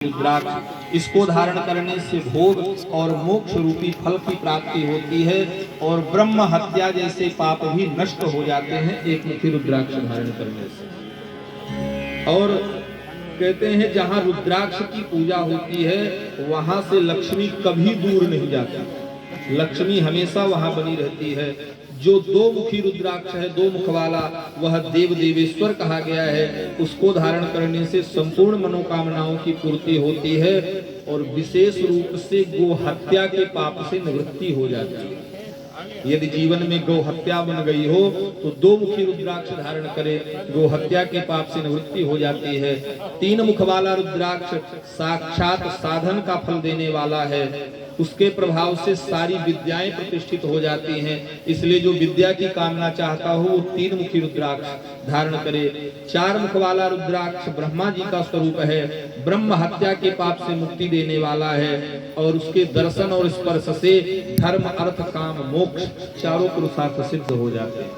रुद्राक्ष इसको धारण करने से भोग और मोक्ष रूपी फल की प्राप्ति होती है और ब्रह्म हत्या जैसे पाप भी नष्ट हो जाते हैं एक मुखी रुद्राक्ष धारण करने से। और कहते हैं जहां रुद्राक्ष की पूजा होती है वहां से लक्ष्मी कभी दूर नहीं जाती, लक्ष्मी हमेशा वहां बनी रहती है। जो दो मुखी रुद्राक्ष है, दो मुख वाला, वह देव देवेश्वर कहा गया है। उसको धारण करने से संपूर्ण मनोकामनाओं की पूर्ति होती है और विशेष रूप से गो हत्या के पाप से निवृत्ति हो जाती है। यदि जीवन में गौ हत्या बन गई हो तो दो मुखी रुद्राक्ष धारण करे, गौ हत्या के पाप से निवृत्ति हो जाती है। तीन मुख वाला रुद्राक्ष साक्षात साधन का फल देने वाला है, उसके प्रभाव से सारी विद्याएं प्रतिष्ठित हो जाती हैं। इसलिए जो विद्या की कामना चाहता हो वो तीन मुखी रुद्राक्ष धारण करे। चार मुख वाला रुद्राक्ष ब्रह्मा जी का स्वरूप है, ब्रह्म हत्या के पाप से मुक्ति देने वाला है और उसके दर्शन और स्पर्श से धर्म अर्थ काम मोक्ष चारों पुरुषार्थ सिद्ध हो जाते हैं।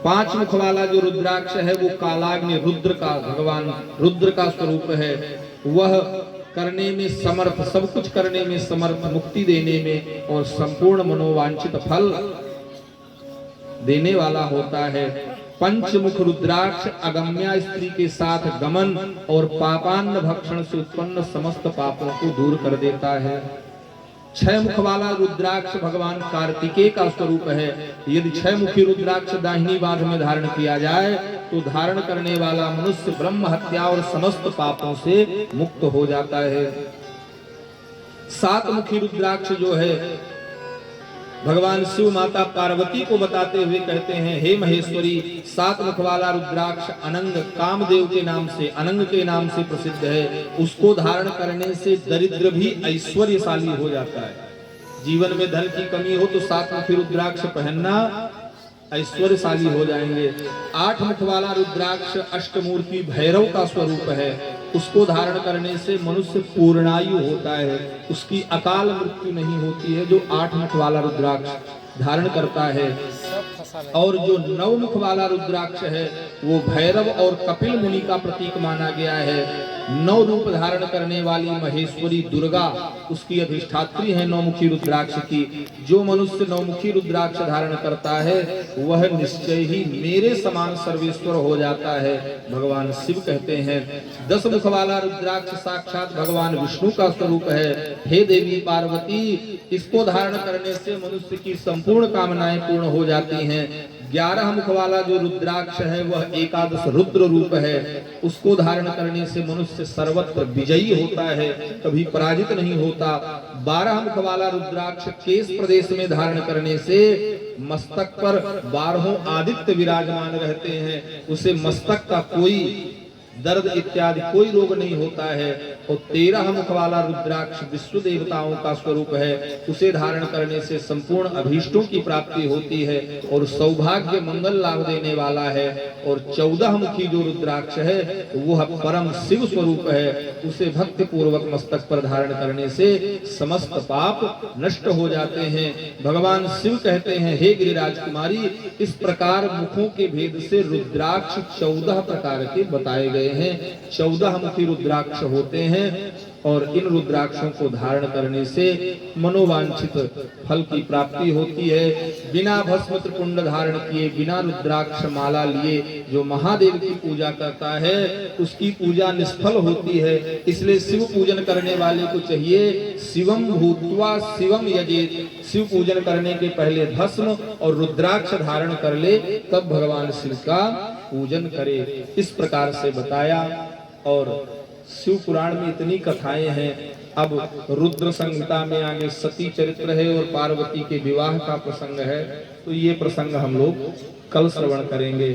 पांच मुख वाला जो रुद्राक्ष है वो कालाग्नि रुद्र का, भगवान रुद्र का स्वरूप है। वह करने में समर्थ, सब कुछ करने में समर्थ, मुक्ति देने में और संपूर्ण मनोवांछित फल देने वाला होता है। पंचमुख रुद्राक्ष अगम्या स्त्री के साथ गमन और पापान्न भक्षण से उत्पन्न समस्त पापों को दूर कर देता है। छह मुख वाला रुद्राक्ष भगवान कार्तिकेय का स्वरूप है। यदि छह मुखी रुद्राक्ष दाहिनी बांध में धारण किया जाए तो धारण करने वाला मनुष्य ब्रह्म हत्या और समस्त पापों से मुक्त हो जाता है। सात मुखी रुद्राक्ष जो है भगवान शिव माता पार्वती को बताते हुए कहते हैं, हे महेश्वरी, सात मुख वाला रुद्राक्ष अनंग कामदेव के नाम से, अनंग के नाम से प्रसिद्ध है। उसको धारण करने से दरिद्र भी ऐश्वर्यशाली हो जाता है। जीवन में धन की कमी हो तो सात मुखी रुद्राक्ष पहनना, ऐश्वर्यशाली हो जाएंगे। आठ मुख वाला रुद्राक्ष अष्टमूर्ति भैरव का स्वरूप है। उसको धारण करने से मनुष्य पूर्णायु होता है, उसकी अकाल मृत्यु नहीं होती है जो आठ मुख वाला रुद्राक्ष धारण करता है। और जो नौ मुख वाला रुद्राक्ष है वो भैरव और कपिल मुनि का प्रतीक माना गया है। नौ रूप धारण करने वाली महेश्वरी दुर्गा उसकी अधिष्ठात्री है नौ मुखी रुद्राक्ष की। जो मनुष्य नौ मुखी रुद्राक्ष धारण करता है वह निश्चय ही मेरे समान सर्वेश्वर हो जाता है, भगवान शिव कहते हैं। दस मुख वाला रुद्राक्ष साक्षात भगवान विष्णु का स्वरूप है। हे देवी पार्वती, इसको धारण करने से मनुष्य की संपूर्ण कामनाएं पूर्ण हो जाती हैं। 11 मुख वाला जो रुद्राक्ष है वह एकादश रुद्र रूप है। उसको धारण करने से मनुष्य सर्वत्र विजयी होता है, कभी पराजित नहीं होता। 12 मुख वाला रुद्राक्ष केश प्रदेश में धारण करने से मस्तक पर 12 आदित्य विराजमान रहते हैं, उसे मस्तक का कोई दर्द इत्यादि कोई रोग नहीं होता है। और 13 मुख वाला रुद्राक्ष विश्व देवताओं का स्वरूप है। उसे धारण करने से संपूर्ण अभीष्टों की प्राप्ति होती है और सौभाग्य मंगल लाभ देने वाला है। और 14 मुखी जो रुद्राक्ष है वह परम शिव स्वरूप है। उसे भक्ति पूर्वक मस्तक पर धारण करने से समस्त पाप नष्ट हो जाते हैं। भगवान शिव कहते हैं, हे गिरिराज कुमारी, इस प्रकार मुखों के भेद से रुद्राक्ष 14 प्रकार के बताए गए हैं। 14 मुखी रुद्राक्ष होते हैं और इन रुद्राक्षों को धारण करने से मनोवांछित फल की प्राप्ति होती है। बिना भस्म त्रिपुंड धारण किए, बिना रुद्राक्ष माला लिए जो महादेव की पूजा करता है उसकी पूजा निष्फल होती है। इसलिए शिव पूजन करने वाले को चाहिए शिवम भूत्वा शिवम यजेत, शिव पूजन करने के पहले भस्म और रुद्राक्ष धारण कर ले, तब भगवान शिव का पूजन करे। इस प्रकार से बताया। और शिव पुराण में इतनी कथाएं हैं। अब रुद्र संहिता में आगे सती चरित्र है और पार्वती के विवाह का प्रसंग है, तो ये प्रसंग हम लोग कल श्रवण करेंगे।